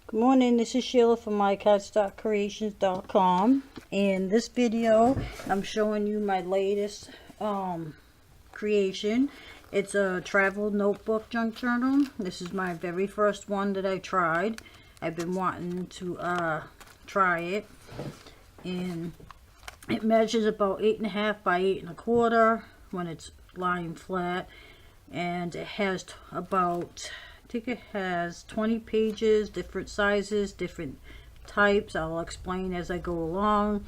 Good morning, this is Sheila from mycardstockcreations.com. In this video, I'm showing you my latest creation. It's a travel notebook junk journal. This is my very first one that I tried. I've been wanting to try it. And it measures about 8.5 by 8.25 when it's lying flat. And it has about, I think it has 20 pages, different sizes, different types. I'll explain as I go along.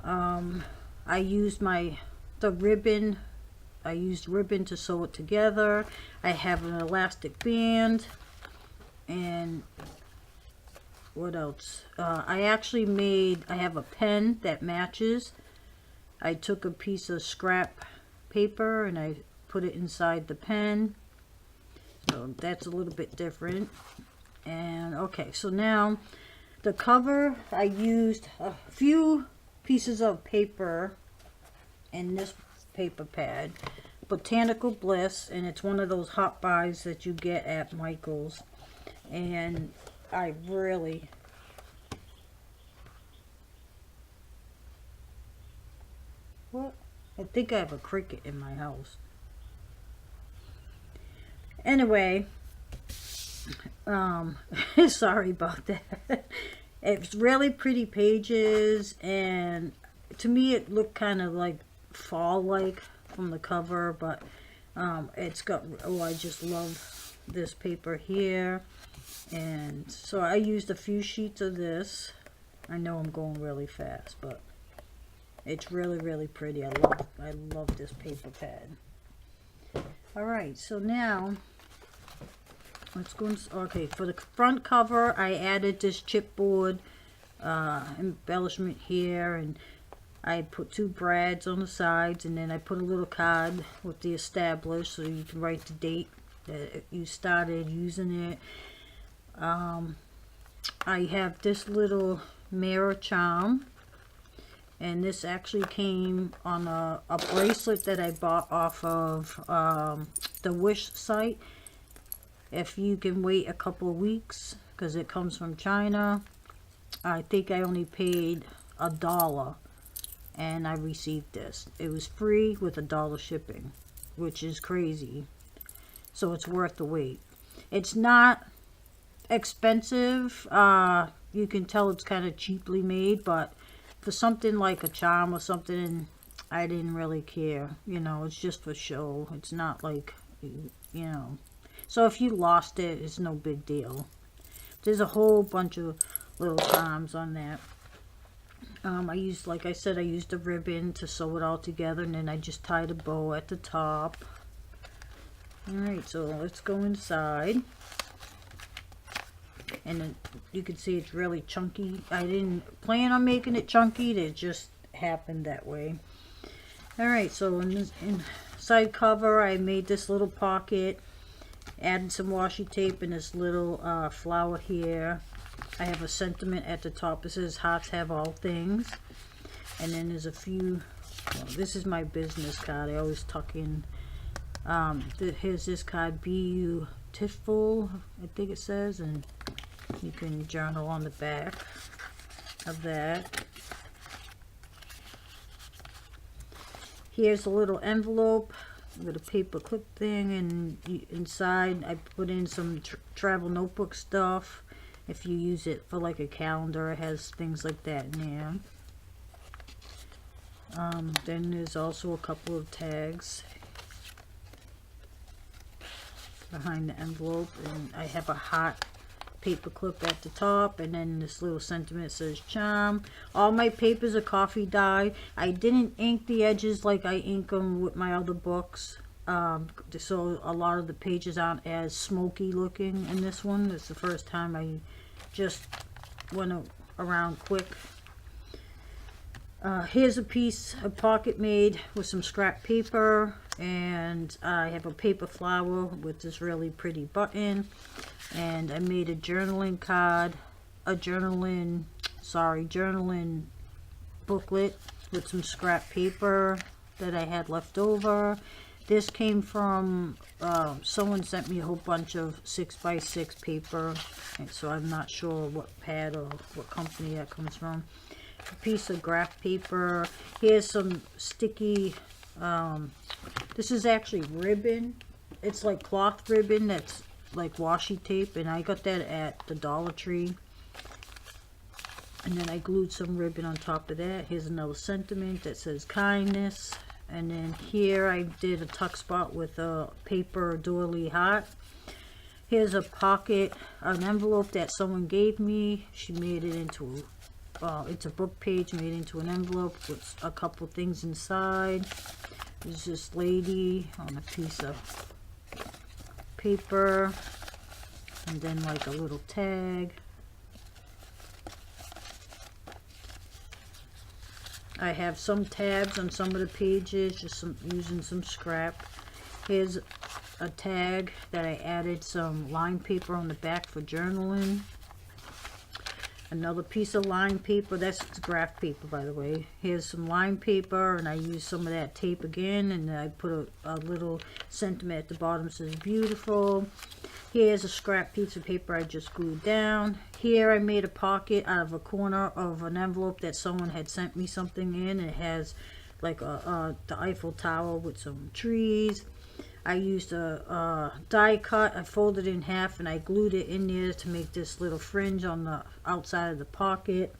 I used the ribbon. I used ribbon to sew it together. I have an elastic band. And what else? I have a pen that matches. I took a piece of scrap paper and I put it inside the pen. So that's a little bit different. And okay, so now the cover, I used a few pieces of paper in this paper pad. Botanical Bliss, and it's one of those hot buys that you get at Michael's. And I really I think I have a cricket in my house. Anyway, sorry about that. It's really pretty pages, and to me it looked kind of like fall-like from the cover, but it's got, I just love this paper here. And so I used a few sheets of this. I know I'm going really fast, but it's really pretty. I love this paper pad. All right, so now let's go. Okay, for the front cover, I added this chipboard embellishment here, and I put 2 brads on the sides, and then I put a little card with the established, so you can write the date that you started using it. I have this little mirror charm, and this actually came on a bracelet that I bought off of the Wish site. If you can wait a couple of weeks, because it comes from China. I think I only paid $1 and I received this. It was free with $1 shipping, which is crazy. So it's worth the wait. It's not expensive. You can tell it's kind of cheaply made, but for something like a charm or something, I didn't really care. You know, it's just for show. It's not like, you know. So if you lost it, it's no big deal. There's a whole bunch of little charms on that. I used, like I said, I used a ribbon to sew it all together, and then I just tied a bow at the top. Alright, so let's go inside. And then you can see it's really chunky. I didn't plan on making it chunky. It just happened that way. Alright, so inside cover, I made this little pocket. Added some washi tape and this little flower here. I have a sentiment at the top. It says hearts have all things. And then there's a few, well, this is my business card. I always tuck in. Here's this card, Beautiful, I think it says, and you can journal on the back of that. Here's a little envelope with a paper clip thing, and inside I put in some travel notebook stuff. If you use it for like a calendar, it has things like that in there. Then there's also a couple of tags behind the envelope, and I have a hot paper clip at the top, and then this little sentiment says charm. All my papers are coffee dye. I didn't ink the edges like I ink them with my other books, so a lot of the pages aren't as smoky looking in this one. It's the first time I just went around quick. Here's a piece of pocket made with some scrap paper, and I have a paper flower with this really pretty button. And I made a journaling card, journaling booklet with some scrap paper that I had left over. This came from, someone sent me a whole bunch of 6x6 paper, and so I'm not sure what pad or what company that comes from. A piece of graph paper. Here's some sticky, this is actually ribbon. It's like cloth ribbon that's like washi tape, and I got that at the Dollar Tree. And then I glued some ribbon on top of that. Here's another sentiment that says kindness. And then here I did a tuck spot with a paper doily heart. Here's a pocket, an envelope that someone gave me. She made it into, it's a book page made into an envelope with a couple things inside. There's this lady on a piece of paper. And then like a little tag. I have some tabs on some of the pages, just using some scrap. Here's a tag that I added some line paper on the back for journaling. Another piece of line paper, that's graph paper by the way. Here's some line paper, and I used some of that tape again, and I put a little sentiment at the bottom that says beautiful. Here's a scrap piece of paper I just glued down. Here I made a pocket out of a corner of an envelope that someone had sent me something in. It has like the Eiffel Tower with some trees. I used a die cut. I folded it in half and I glued it in there to make this little fringe on the outside of the pocket.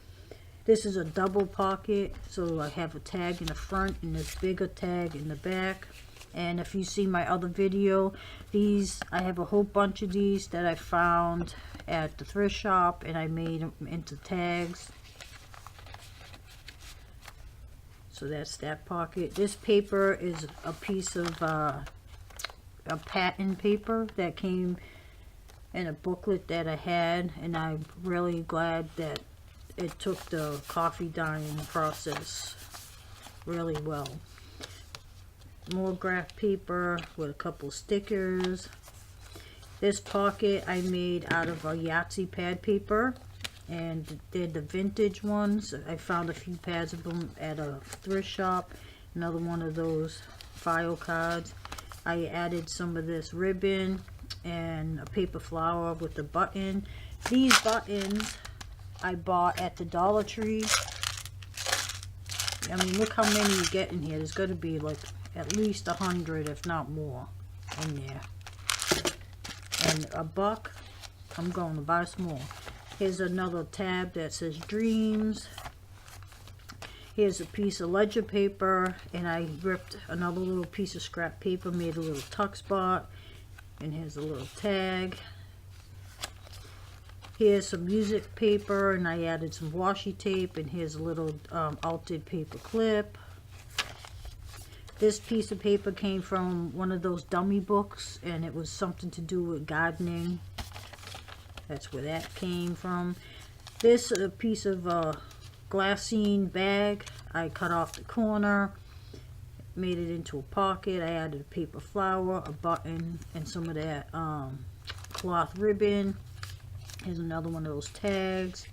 This is a double pocket, so I have a tag in the front and this bigger tag in the back. And if you see my other video, these, I have a whole bunch of these that I found at the thrift shop, and I made them into tags. So that's that pocket. This paper is a piece of a pattern paper that came in a booklet that I had, and I'm really glad that it took the coffee dyeing process really well. More graph paper with a couple stickers. This pocket I made out of a Yahtzee pad paper, and they're the vintage ones. I found a few pads of them at a thrift shop. Another one of those file cards. I added some of this ribbon and a paper flower with a button. These buttons I bought at the Dollar Tree. I mean, look how many you get in here. There's got to be like at least 100, if not more, in there. And $1, I'm going to buy some more. Here's another tab that says dreams. Here's a piece of ledger paper, and I ripped another little piece of scrap paper, made a little tuck spot, and here's a little tag. Here's some music paper, and I added some washi tape, and here's a little altered paper clip. This piece of paper came from one of those dummy books, and it was something to do with gardening. That's where that came from. This piece of glassine bag, I cut off the corner, made it into a pocket. I added a paper flower, a button, and some of that cloth ribbon. Here's another one of those tags.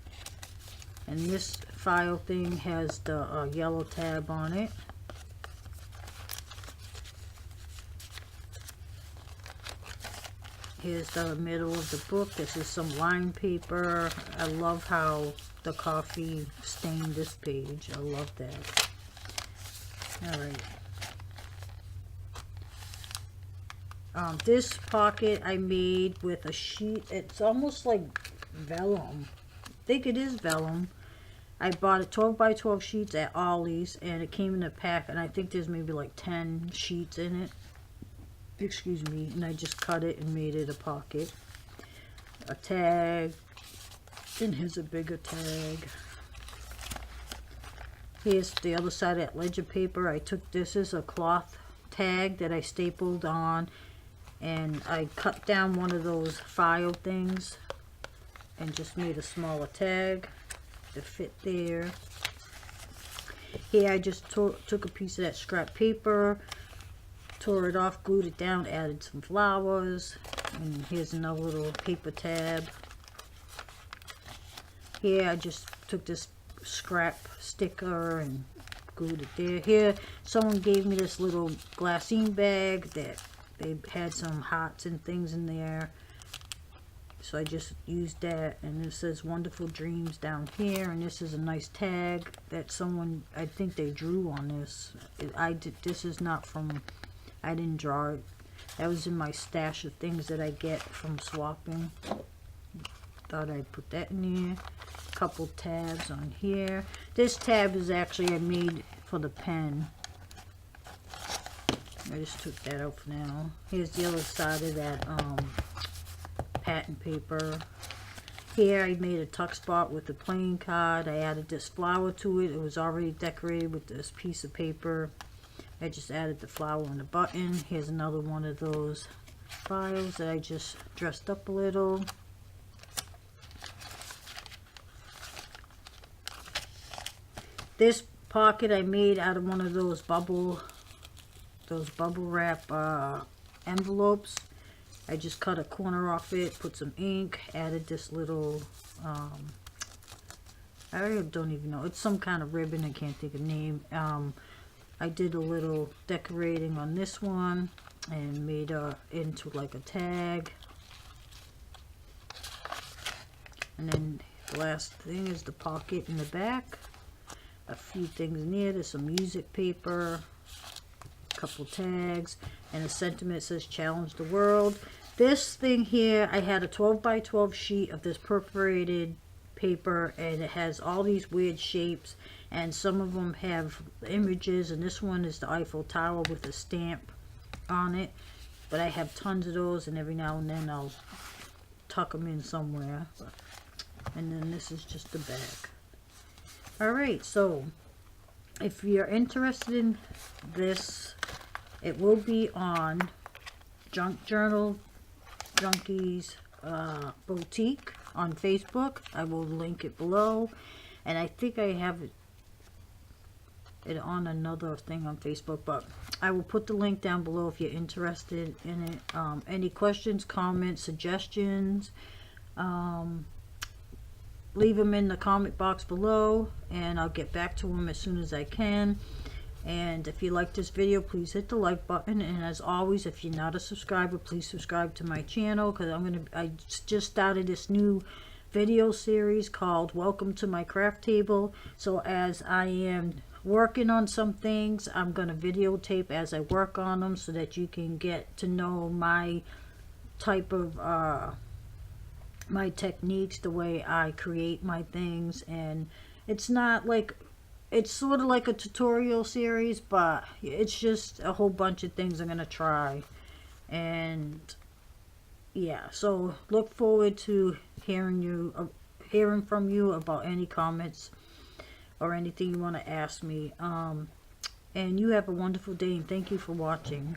And this file thing has the yellow tab on it. Here's the middle of the book. This is some line paper. I love how the coffee stained this page. I love that. Alright. This pocket I made with a sheet. It's almost like vellum. I think it is vellum. I bought it 12 by 12 sheets at Ollie's, and it came in a pack, and I think there's maybe like 10 sheets in it. Excuse me. And I just cut it and made it a pocket. A tag. Then here's a bigger tag. Here's the other side of that ledger paper. I took this as a cloth tag that I stapled on, and I cut down one of those file things and just made a smaller tag to fit there. Here I just took a piece of that scrap paper, tore it off, glued it down, added some flowers, and here's another little paper tab. Here I just took this scrap sticker and glued it there. Here, someone gave me this little glassine bag that they had some hearts and things in there. So I just used that, and it says Wonderful Dreams down here, and this is a nice tag that someone, I think they drew on this. This is not from, I didn't draw it. That was in my stash of things that I get from swapping. Thought I'd put that in there. Couple tabs on here. This tab is actually I made for the pen. I just took that out for now. Here's the other side of that patent paper. Here I made a tuck spot with the playing card. I added this flower to it. It was already decorated with this piece of paper. I just added the flower and the button. Here's another one of those files that I just dressed up a little. This pocket I made out of one of those bubble wrap envelopes. I just cut a corner off it, put some ink, added this little, I don't even know, it's some kind of ribbon, I can't think of the name. I did a little decorating on this one and made into like a tag. And then the last thing is the pocket in the back. A few things in here. There's some music paper, a couple tags, and a sentiment says challenge the world. This thing here, I had a 12 by 12 sheet of this perforated paper, and it has all these weird shapes, and some of them have images, and this one is the Eiffel Tower with a stamp on it. But I have tons of those, and every now and then I'll tuck them in somewhere. And then this is just the back. Alright, so if you're interested in this, it will be on Junk Journal Junkies Boutique on Facebook. I will link it below, and I think I have it on another thing on Facebook, but I will put the link down below if you're interested in it. Any questions, comments, suggestions, leave them in the comment box below, and I'll get back to them as soon as I can. And if you like this video, please hit the like button, and as always, if you're not a subscriber, please subscribe to my channel, because I just started this new video series called Welcome to My Craft Table. So as I am working on some things, I'm going to videotape as I work on them, so that you can get to know my type of my techniques, the way I create my things. And it's not like, it's sort of like a tutorial series, but it's just a whole bunch of things I'm gonna try. And yeah, so look forward to hearing from you about any comments or anything you want to ask me. And you have a wonderful day, and thank you for watching.